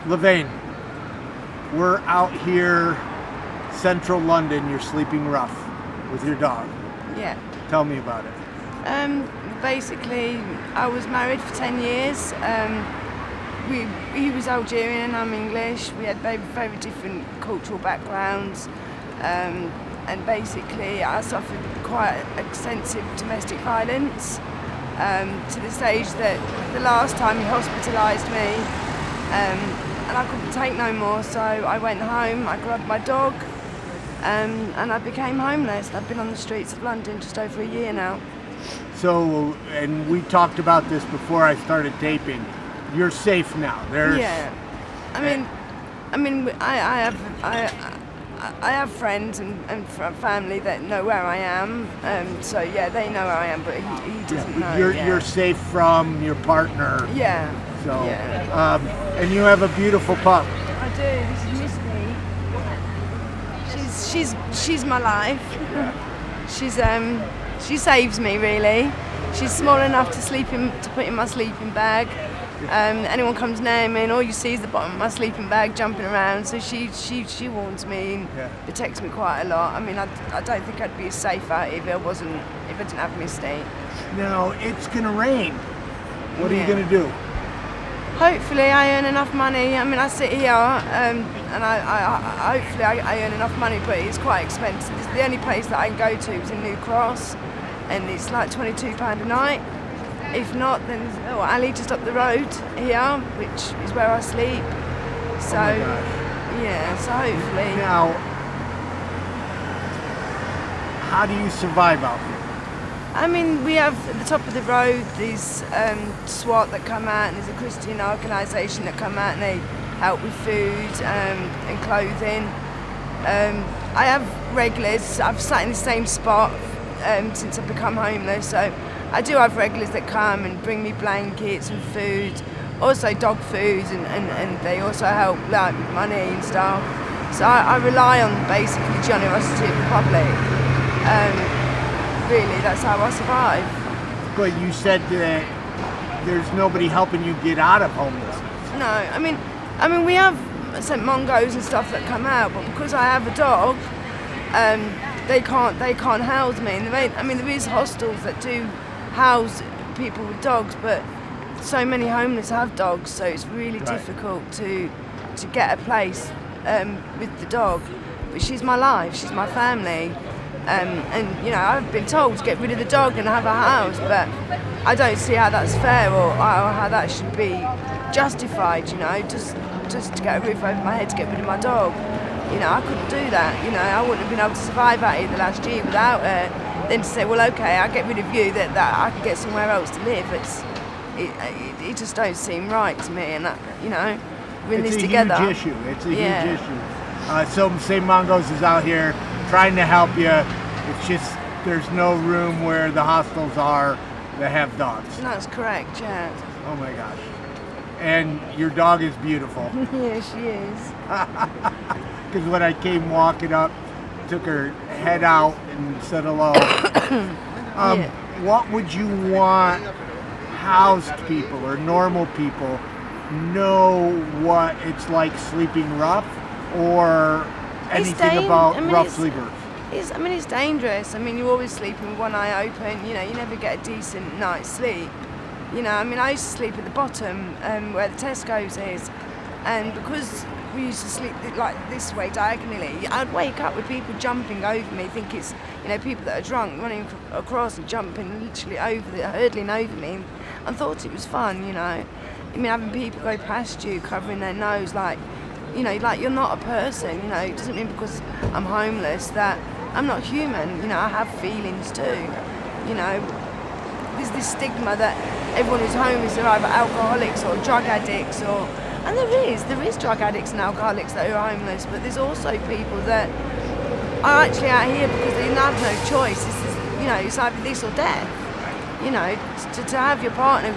Lavane, we're out here, central London. You're sleeping rough with your dog. Yeah. Tell me about it. Basically, I was married for 10 years. He was Algerian, I'm English. We had very different cultural backgrounds. And basically, I suffered quite extensive domestic violence to the stage that the last time he hospitalized me, and I couldn't take no more, so I went home, I grabbed my dog, and I became homeless. I've been on the streets of London just over a year now. So, and we talked about this before I started taping. You're safe now. Yeah. I have friends and family that know where I am. So yeah, they know where I am, but he doesn't know. You're safe from your partner. Yeah. So, yeah. And you have a beautiful pup. I do. This is Misty. She's my life. She saves me really. She's small enough to put in my sleeping bag. Anyone comes near me and all you see is the bottom of my sleeping bag jumping around, so she warns me and protects me quite a lot. I mean, I don't think I'd be as safe out if I didn't have Misty. Now it's gonna rain. What are you gonna do? Hopefully I earn enough money. I mean, I sit here and I hopefully I earn enough money, but it's quite expensive. The only place that I can go to is in New Cross, and it's like £22 a night. If not, then there's a little alley just up the road here, which is where I sleep. So, so hopefully. Now, how do you survive out here? I mean, we have at the top of the road these SWAT that come out, and there's a Christian organisation that come out and they help with food and clothing. I have regulars. I've sat in the same spot since I've become homeless, so I do have regulars that come and bring me blankets and food, also dog food, and they also help like with money and stuff. So I rely on basically generosity of the public. Really, that's how I survive. But you said that there's nobody helping you get out of homelessness. No, I mean we have St. Mongos and stuff that come out, but because I have a dog, they can't house me. And there is hostels that do house people with dogs, but so many homeless have dogs, so it's really difficult to get a place with the dog. But she's my life, she's my family. And you know, I've been told to get rid of the dog and have a house, but I don't see how that's fair or how that should be justified. You know, just to get a roof over my head to get rid of my dog. You know, I couldn't do that. You know, I wouldn't have been able to survive out here the last year without her. Then to say, well, okay, I'll get rid of you, that I can get somewhere else to live. It just don't seem right to me, and that, you know, we're in this together. It's a huge issue. So St. Mongos is out here trying to help you. It's just there's no room where the hostels are that have dogs. That's correct, yeah. Oh my gosh. And your dog is beautiful. Yeah, she is. Because when I came walking up, took her head out and said hello. What would you want housed people or normal people know what it's like sleeping rough, or anything about rough sleepers? It's dangerous. I mean, you're always sleeping with one eye open. You know, you never get a decent night's sleep. You know, I mean, I used to sleep at the bottom where the Tesco's is, and because we used to sleep like this way diagonally, I'd wake up with people jumping over me, think it's, you know, people that are drunk running across and jumping literally hurdling over me, and thought it was fun, you know. I mean, having people go past you covering their nose like, you know, like you're not a person, you know. It doesn't mean because I'm homeless that I'm not human, you know. I have feelings too, you know. There's this stigma that everyone who's homeless are either alcoholics or drug addicts, and there is drug addicts and alcoholics that are homeless, but there's also people that are actually out here because they have no choice. You know, it's either this or death. You know, to have your partner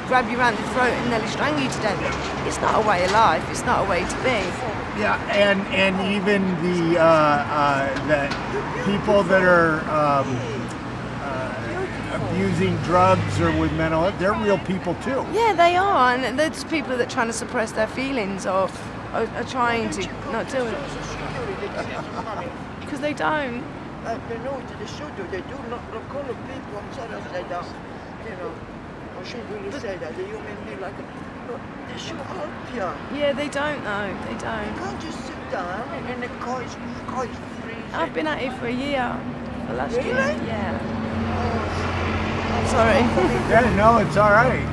grab you around the throat and nearly strangle you to death, it's not a way of life. It's not a way to be. Yeah, and even the people that are abusing drugs or with mental health, they're real people too. Yeah, they are, and there's people that are trying to suppress their feelings or are trying to not deal with it. Because they don't. They know they should do. They do not call the people. I'm sorry I said that. I shouldn't really say that. The human being like, no, they should help you. Yeah, they don't though. They don't. You can't just sit down and the car is freezing. I've been at it for a year. For last Really? year. Yeah. I'm sorry. Yeah, no, it's all right.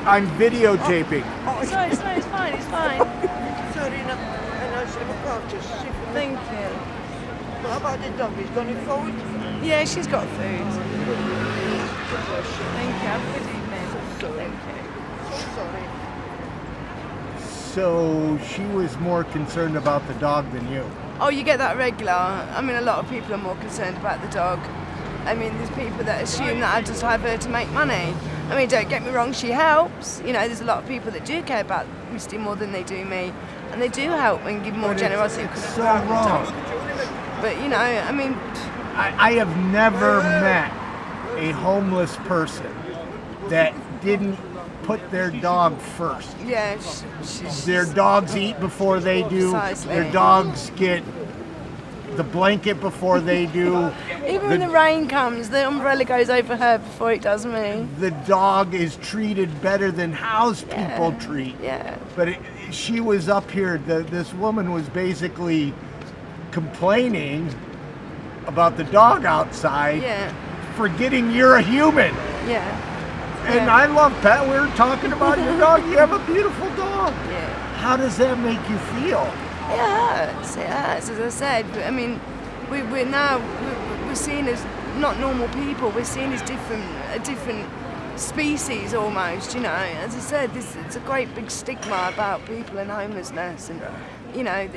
I'm videotaping. Sorry, it's fine. It's fine. Sorry, and I said, look after yourself. Thank you. How about the dog? He's got any food? Yeah, she's got food. Thank you. Have a good evening. Thank you. So sorry. So she was more concerned about the dog than you. Oh, you get that regular. I mean, a lot of people are more concerned about the dog. I mean, there's people that assume that I just have her to make money. I mean, don't get me wrong, she helps. You know, there's a lot of people that do care about Misty more than they do me. And they do help and give more generosity. It's so wrong. But, you know, I mean... I have never met a homeless person that didn't put their dog first. Yeah, Their dogs eat before they do. Precisely. Their dogs get the blanket before they do. Even when the rain comes, the umbrella goes over her before it does me. The dog is treated better than house people treat. Yeah. But she was up here, this woman was basically complaining about the dog outside, forgetting you're a human. Yeah. And I love pet. We were talking about your dog. You have a beautiful dog. Yeah. How does that make you feel? It hurts. It hurts, as I said. I mean, we're seen as not normal people. We're seen as a different species almost. You know, as I said, it's a great big stigma about people and homelessness, and you know,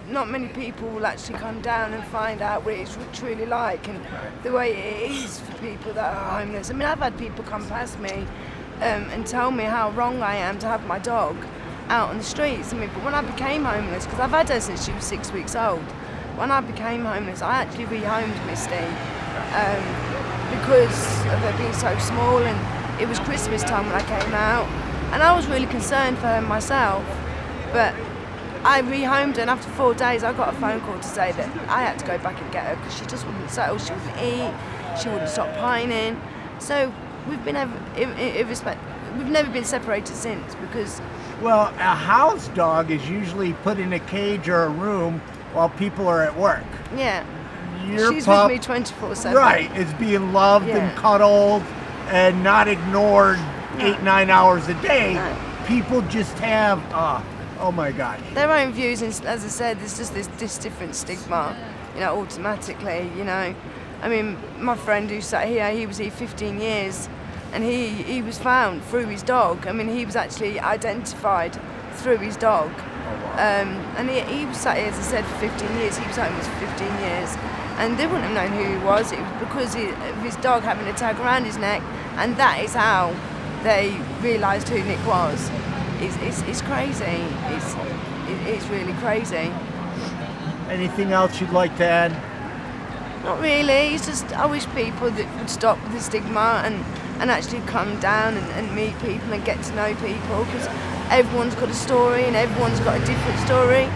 not many people will actually come down and find out what it's truly like and the way it is for people that are homeless. I mean, I've had people come past me and tell me how wrong I am to have my dog out on the streets. I mean, but when I became homeless, because I've had her since she was 6 weeks old, when I became homeless, I actually rehomed Misty because of her being so small, and it was Christmas time when I came out, and I was really concerned for her myself, but I rehomed her, and after 4 days I got a phone call to say that I had to go back and get her because she just wouldn't settle, she wouldn't eat, she wouldn't stop pining. So we've never been separated since because... Well, a house dog is usually put in a cage or a room while people are at work. Yeah. She's pup, with me 24/7. Right, is being loved and cuddled and not ignored 8-9 hours a day. No. People just have... oh my gosh. Their own views, and as I said, there's just this different stigma, you know, automatically, you know. I mean, my friend who sat here, he was here 15 years, and he was found through his dog. I mean, he was actually identified through his dog. And he was sat here, as I said, for 15 years. He was homeless for 15 years. And they wouldn't have known who he was. It was because of his dog having a tag around his neck, and that is how they realised who Nick was. It's crazy. It's really crazy. Anything else you'd like to add? Not really. It's just I wish people that would stop the stigma and actually come down and meet people and get to know people, because everyone's got a story and everyone's got a different story.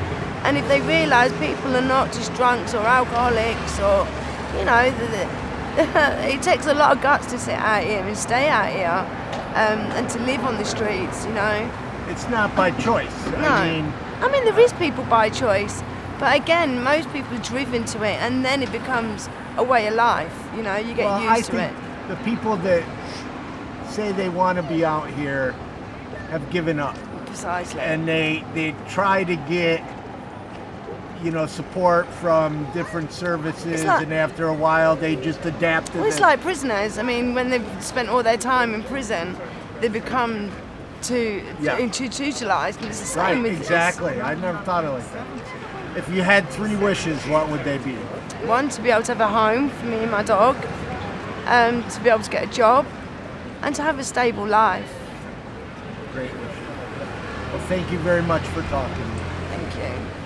And if they realise people are not just drunks or alcoholics or, you know, it takes a lot of guts to sit out here and stay out here and to live on the streets, you know. It's not by choice. No. I mean, there is people by choice, but again, most people are driven to it, and then it becomes a way of life. You know, you get used to it. The people that say they want to be out here have given up. Precisely. And they try to get, you know, support from different services, and after a while they just adapt to it's like prisoners. I mean, when they've spent all their time in prison, they become institutionalized, and it's the same with exactly. I never thought of it like that. If you had 3 wishes, what would they be? 1, to be able to have a home for me and my dog, to be able to get a job, and to have a stable life. Great wishes. Well, thank you very much for talking. Thank you.